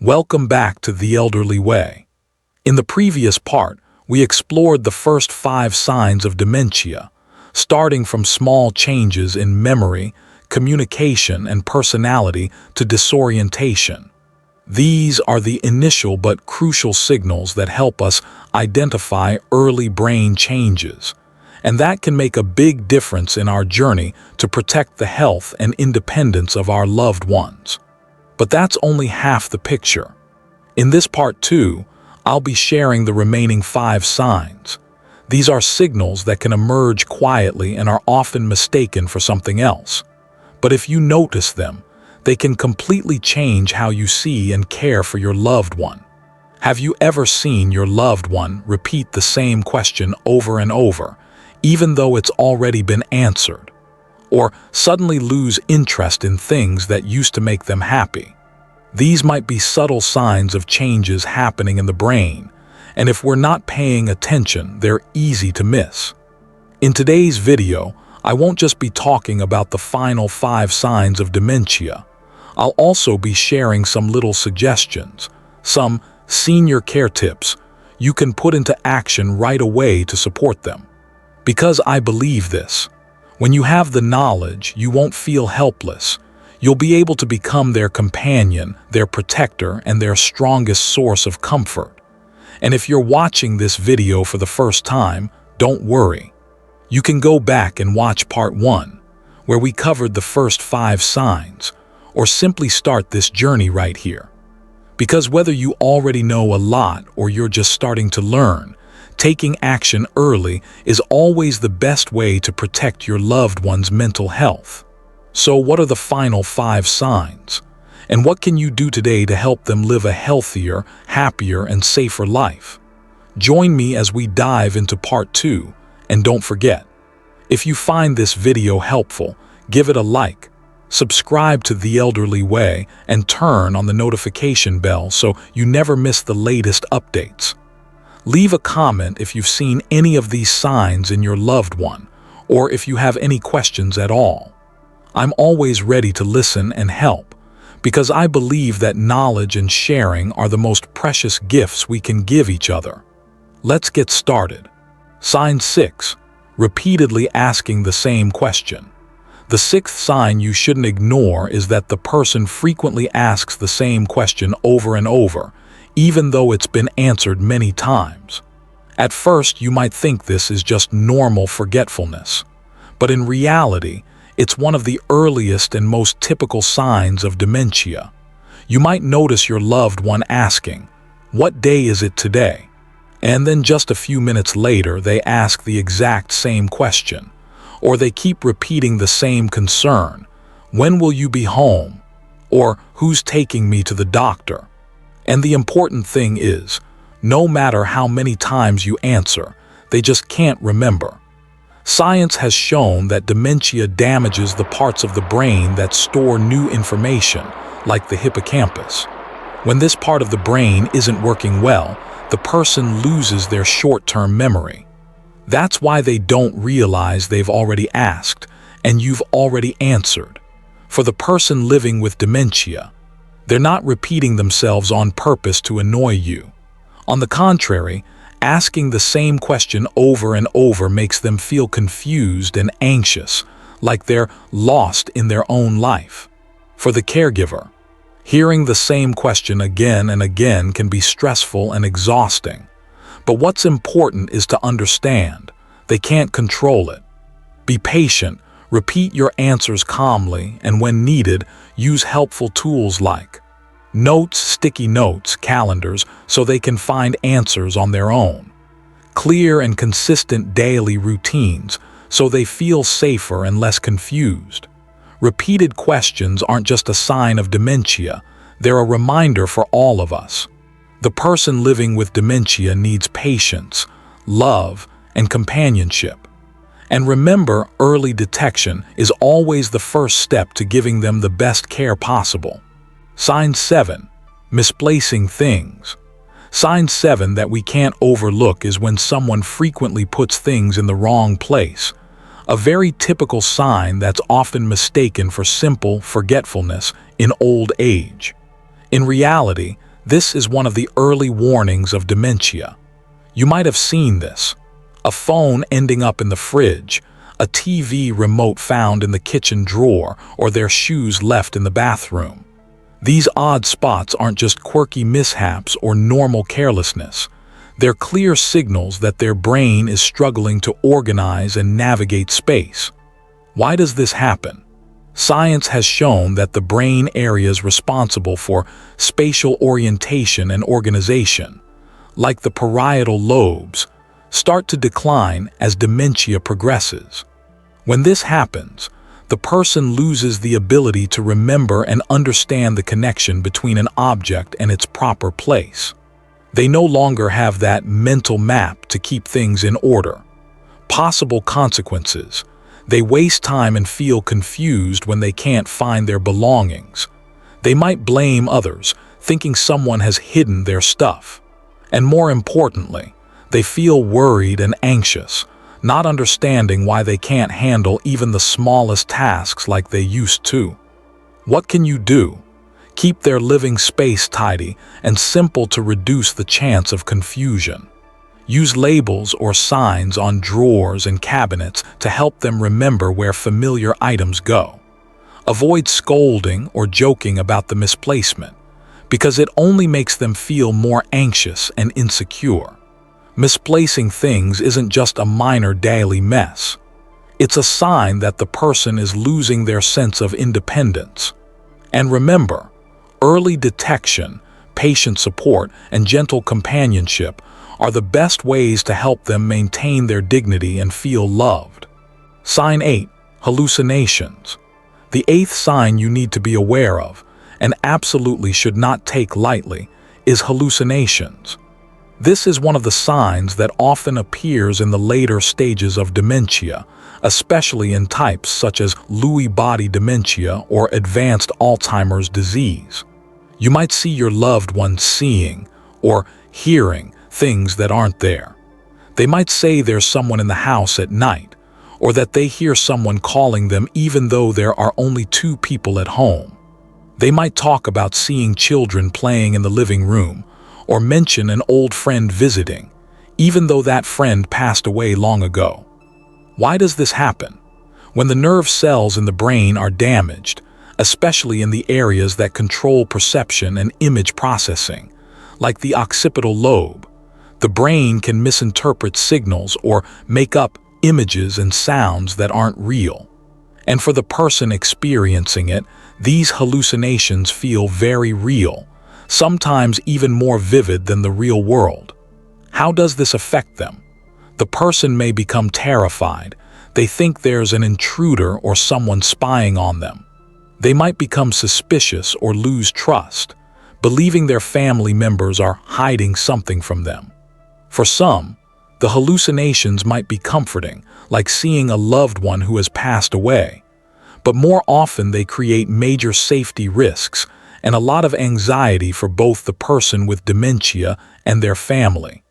Welcome back to The Elderly Way. In the previous part, we explored the first 5 signs of dementia, starting from small changes in memory, communication, and personality to disorientation. These are the initial but crucial signals that help us identify early brain changes, and that can make a big difference in our journey to protect the health and independence of our loved ones. But that's only half the picture. In this part 2, I'll be sharing the remaining 5 signs. These are signals that can emerge quietly and are often mistaken for something else. But if you notice them, they can completely change how you see and care for your loved one. Have you ever seen your loved one repeat the same question over and over, even though it's already been answered? Or suddenly lose interest in things that used to make them happy? These might be subtle signs of changes happening in the brain, and if we're not paying attention, they're easy to miss. In today's video, I won't just be talking about the final 5 signs of dementia. I'll also be sharing some little suggestions, some senior care tips you can put into action right away to support them. Because I believe this. When you have the knowledge, you won't feel helpless. You'll be able to become their companion, their protector, and their strongest source of comfort. And if you're watching this video for the first time, don't worry. You can go back and watch part 1, where we covered the first 5 signs, or simply start this journey right here. Because whether you already know a lot or you're just starting to learn, taking action early is always the best way to protect your loved one's mental health. So what are the final 5 signs? And what can you do today to help them live a healthier, happier, and safer life? Join me as we dive into part 2, and don't forget, if you find this video helpful, give it a like, subscribe to The Elderly Way, and turn on the notification bell so you never miss the latest updates. Leave a comment if you've seen any of these signs in your loved one, or if you have any questions at all. I'm always ready to listen and help, because I believe that knowledge and sharing are the most precious gifts we can give each other. Let's get started. Sign 6. Repeatedly asking the same question. The 6th sign you shouldn't ignore is that the person frequently asks the same question over and over, even though it's been answered many times. At first, you might think this is just normal forgetfulness, but in reality, it's one of the earliest and most typical signs of dementia. You might notice your loved one asking, "What day is it today?" And then just a few minutes later, they ask the exact same question, or they keep repeating the same concern, "When will you be home?" or "Who's taking me to the doctor?" And the important thing is, no matter how many times you answer, they just can't remember. Science has shown that dementia damages the parts of the brain that store new information, like the hippocampus. When this part of the brain isn't working well, the person loses their short-term memory. That's why they don't realize they've already asked, and you've already answered. For the person living with dementia, they're not repeating themselves on purpose to annoy you. On the contrary, asking the same question over and over makes them feel confused and anxious, like they're lost in their own life. For the caregiver, hearing the same question again and again can be stressful and exhausting. But what's important is to understand, they can't control it. Be patient. Repeat your answers calmly, and when needed, use helpful tools like notes, sticky notes, calendars, so they can find answers on their own. Clear and consistent daily routines, so they feel safer and less confused. Repeated questions aren't just a sign of dementia, they're a reminder for all of us. The person living with dementia needs patience, love, and companionship. And remember, early detection is always the first step to giving them the best care possible. Sign 7. Misplacing things. Sign 7 that we can't overlook is when someone frequently puts things in the wrong place. A very typical sign that's often mistaken for simple forgetfulness in old age. In reality, This is one of the early warnings of dementia. You might have seen this: a phone ending up in the fridge, a TV remote found in the kitchen drawer, or their shoes left in the bathroom. These odd spots aren't just quirky mishaps or normal carelessness. They're clear signals that their brain is struggling to organize and navigate space. Why does this happen? Science has shown that the brain areas responsible for spatial orientation and organization, like the parietal lobes, start to decline as dementia progresses. When this happens, the person loses the ability to remember and understand the connection between an object and its proper place. They no longer have that mental map to keep things in order. Possible consequences: they waste time and feel confused when they can't find their belongings. They might blame others, thinking someone has hidden their stuff. And more importantly, they feel worried and anxious, not understanding why they can't handle even the smallest tasks like they used to. What can you do? Keep their living space tidy and simple to reduce the chance of confusion. Use labels or signs on drawers and cabinets to help them remember where familiar items go. Avoid scolding or joking about the misplacement, because it only makes them feel more anxious and insecure. Misplacing things isn't just a minor daily mess. It's a sign that the person is losing their sense of independence. And remember, early detection, patient support, and gentle companionship are the best ways to help them maintain their dignity and feel loved. Sign 8. Hallucinations. The eighth sign you need to be aware of, and absolutely should not take lightly, is hallucinations. This is one of the signs that often appears in the later stages of dementia, especially in types such as Lewy body dementia or advanced Alzheimer's disease. You might see your loved one seeing or hearing things that aren't there. They might say there's someone in the house at night, or that they hear someone calling them even though there are only 2 people at home. They might talk about seeing children playing in the living room, or mention an old friend visiting, even though that friend passed away long ago. Why does this happen? When the nerve cells in the brain are damaged, especially in the areas that control perception and image processing, like the occipital lobe, the brain can misinterpret signals or make up images and sounds that aren't real. And for the person experiencing it, these hallucinations feel very real, sometimes even more vivid than the real world. How does this affect them? The person may become terrified. They think there's an intruder or someone spying on them. They might become suspicious or lose trust, believing their family members are hiding something from them. For some, the hallucinations might be comforting, like seeing a loved one who has passed away. But more often they create major safety risks and a lot of anxiety for both the person with dementia and their family.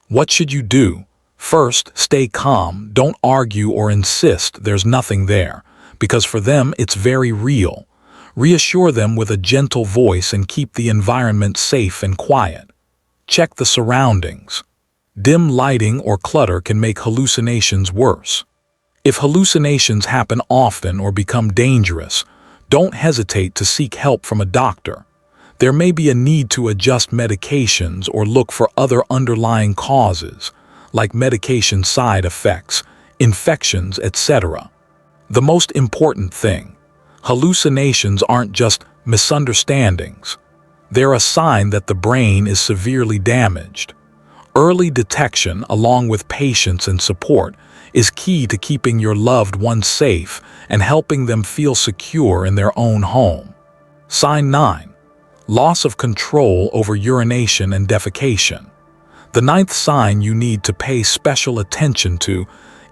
What should you do? First, stay calm. Don't argue or insist there's nothing there, because for them it's very real. Reassure them with a gentle voice and keep the environment safe and quiet. Check the surroundings. Dim lighting or clutter can make hallucinations worse. If hallucinations happen often or become dangerous, don't hesitate to seek help from a doctor. There may be a need to adjust medications or look for other underlying causes, like medication side effects, infections, etc. The most important thing: hallucinations aren't just misunderstandings. They're a sign that the brain is severely damaged. Early detection, along with patience and support, is key to keeping your loved ones safe and helping them feel secure in their own home. Sign 9. Loss of control over urination and defecation. The 9th sign you need to pay special attention to,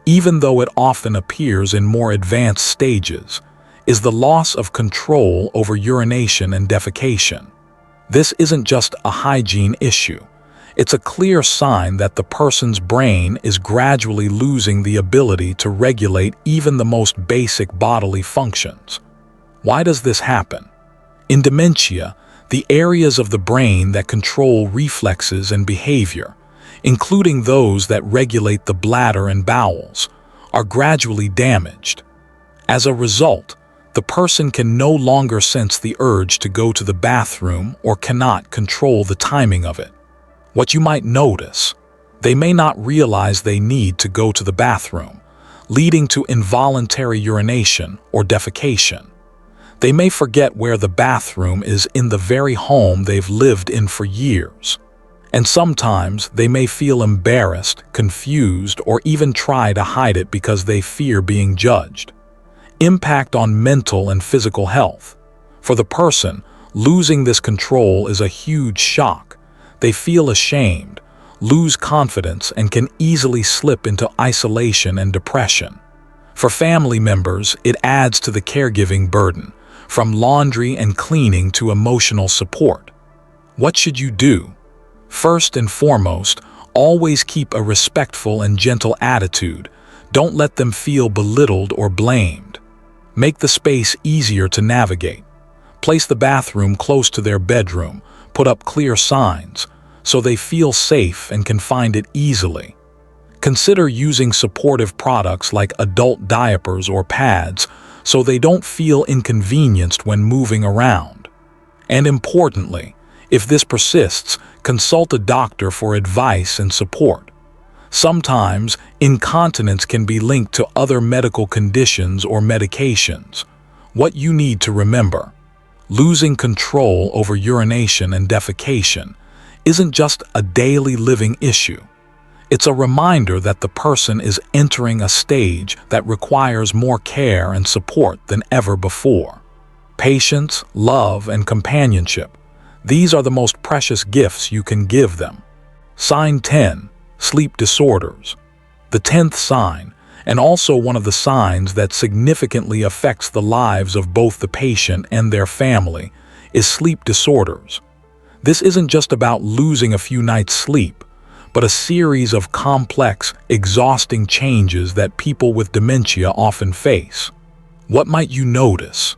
even though it often appears in more advanced stages, is the loss of control over urination and defecation. This isn't just a hygiene issue. It's a clear sign that the person's brain is gradually losing the ability to regulate even the most basic bodily functions. Why does this happen? In dementia, the areas of the brain that control reflexes and behavior, including those that regulate the bladder and bowels, are gradually damaged. As a result, the person can no longer sense the urge to go to the bathroom or cannot control the timing of it. What you might notice, they may not realize they need to go to the bathroom, leading to involuntary urination or defecation. They may forget where the bathroom is in the very home they've lived in for years. And sometimes they may feel embarrassed, confused, or even try to hide it because they fear being judged. Impact on mental and physical health. For the person, losing this control is a huge shock. They feel ashamed, lose confidence, and can easily slip into isolation and depression. For family members, it adds to the caregiving burden, from laundry and cleaning to emotional support. What should you do? First and foremost, always keep a respectful and gentle attitude. Don't let them feel belittled or blamed. Make the space easier to navigate. Place the bathroom close to their bedroom. Put up clear signs so they feel safe and can find it easily. Consider using supportive products like adult diapers or pads so they don't feel inconvenienced when moving around. And importantly, if this persists, consult a doctor for advice and support. Sometimes, incontinence can be linked to other medical conditions or medications. What you need to remember: losing control over urination and defecation isn't just a daily living issue. It's a reminder that the person is entering a stage that requires more care and support than ever before. Patience, love, and companionship. These are the most precious gifts you can give them. Sign 10. Sleep disorders. The 10th sign, and also one of the signs that significantly affects the lives of both the patient and their family, is sleep disorders. This isn't just about losing a few nights' sleep, but a series of complex, exhausting changes that people with dementia often face. What might you notice?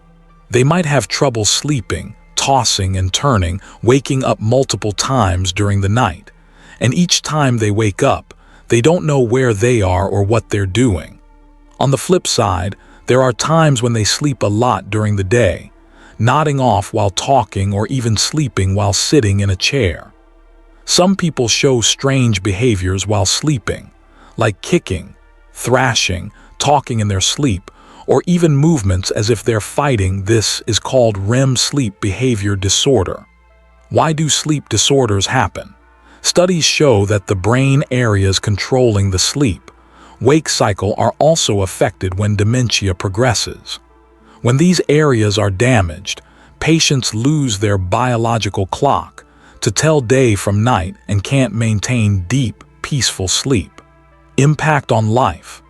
They might have trouble sleeping, tossing and turning, waking up multiple times during the night. And each time they wake up, they don't know where they are or what they're doing. On the flip side, there are times when they sleep a lot during the day, nodding off while talking or even sleeping while sitting in a chair. Some people show strange behaviors while sleeping, like kicking, thrashing, talking in their sleep, or even movements as if they're fighting. This is called REM sleep behavior disorder. Why do sleep disorders happen? Studies show that the brain areas controlling the sleep-wake cycle are also affected when dementia progresses. When these areas are damaged, patients lose their biological clock to tell day from night and can't maintain deep, peaceful sleep. Impact on life.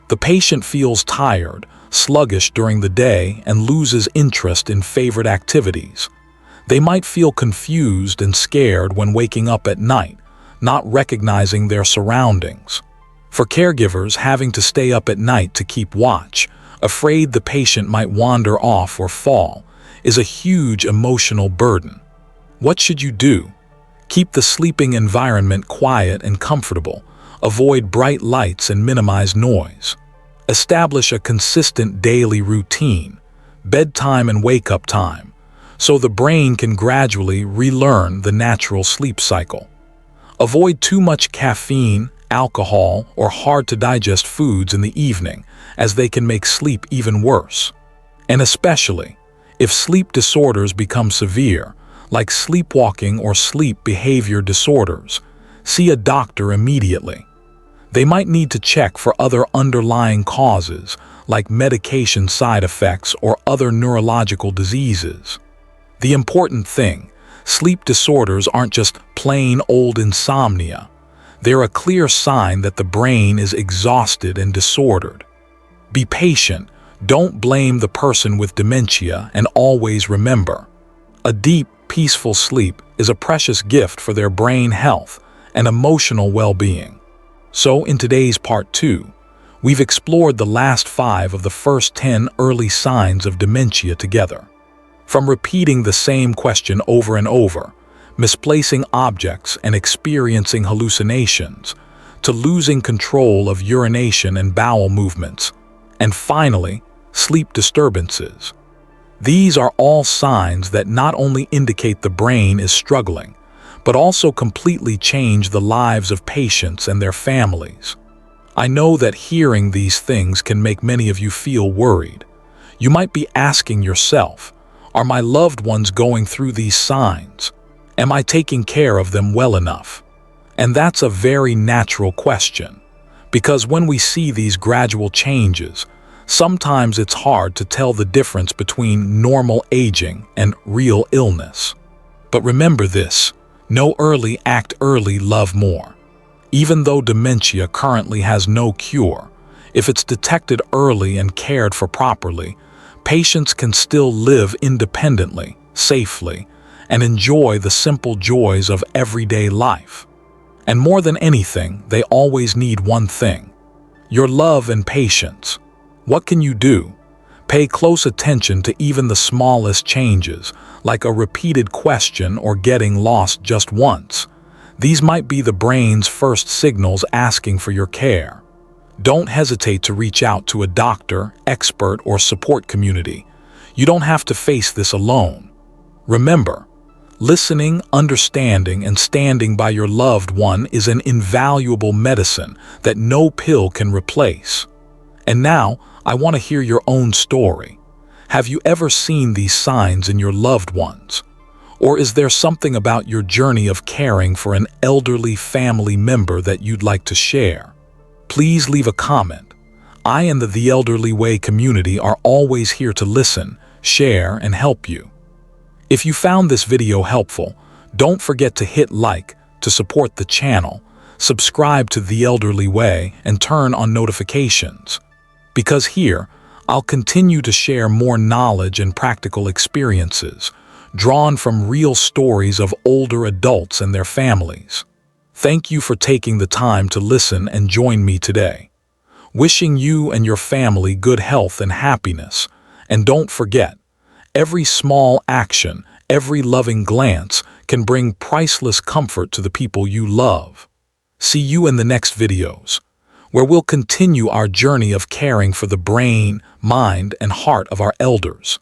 The patient feels tired, sluggish during the day, and loses interest in favorite activities. They might feel confused and scared when waking up at night, not recognizing their surroundings. For caregivers having to stay up at night to keep watch, afraid the patient might wander off or fall, is a huge emotional burden. What should you do? Keep the sleeping environment quiet and comfortable. Avoid bright lights and minimize noise. Establish a consistent daily routine, bedtime and wake-up time, so the brain can gradually relearn the natural sleep cycle. Avoid too much caffeine, alcohol, or hard-to-digest foods in the evening, as they can make sleep even worse. And especially, if sleep disorders become severe, like sleepwalking or sleep behavior disorders, see a doctor immediately. They might need to check for other underlying causes, like medication side effects or other neurological diseases. The important thing: sleep disorders aren't just plain old insomnia. They're a clear sign that the brain is exhausted and disordered. Be patient, don't blame the person with dementia, and always remember: a deep, peaceful sleep is a precious gift for their brain health and emotional well-being. So in today's part 2, we've explored the last 5 of the first 10 early signs of dementia together. From repeating the same question over and over, misplacing objects and experiencing hallucinations, to losing control of urination and bowel movements, and finally, sleep disturbances. These are all signs that not only indicate the brain is struggling, but also completely change the lives of patients and their families. I know that hearing these things can make many of you feel worried. You might be asking yourself, are my loved ones going through these signs? Am I taking care of them well enough? And that's a very natural question, because when we see these gradual changes, sometimes it's hard to tell the difference between normal aging and real illness. But remember this: know early, act early, love more. Even though dementia currently has no cure, if it's detected early and cared for properly, patients can still live independently, safely, and enjoy the simple joys of everyday life. And more than anything, they always need one thing: your love and patience. What can you do? Pay close attention to even the smallest changes, like a repeated question or getting lost just once. These might be the brain's first signals asking for your care. Don't hesitate to reach out to a doctor, expert, or support community. You don't have to face this alone. Remember, listening, understanding, and standing by your loved one is an invaluable medicine that no pill can replace. And now, I want to hear your own story. Have you ever seen these signs in your loved ones? Or is there something about your journey of caring for an elderly family member that you'd like to share? Please leave a comment. I and the Elderly Way community are always here to listen, share, and help you. If you found this video helpful, don't forget to hit like to support the channel, subscribe to The Elderly Way, and turn on notifications. Because here, I'll continue to share more knowledge and practical experiences, drawn from real stories of older adults and their families. Thank you for taking the time to listen and join me today. Wishing you and your family good health and happiness. And don't forget, every small action, every loving glance can bring priceless comfort to the people you love. See you in the next videos, where we'll continue our journey of caring for the brain, mind, and heart of our elders.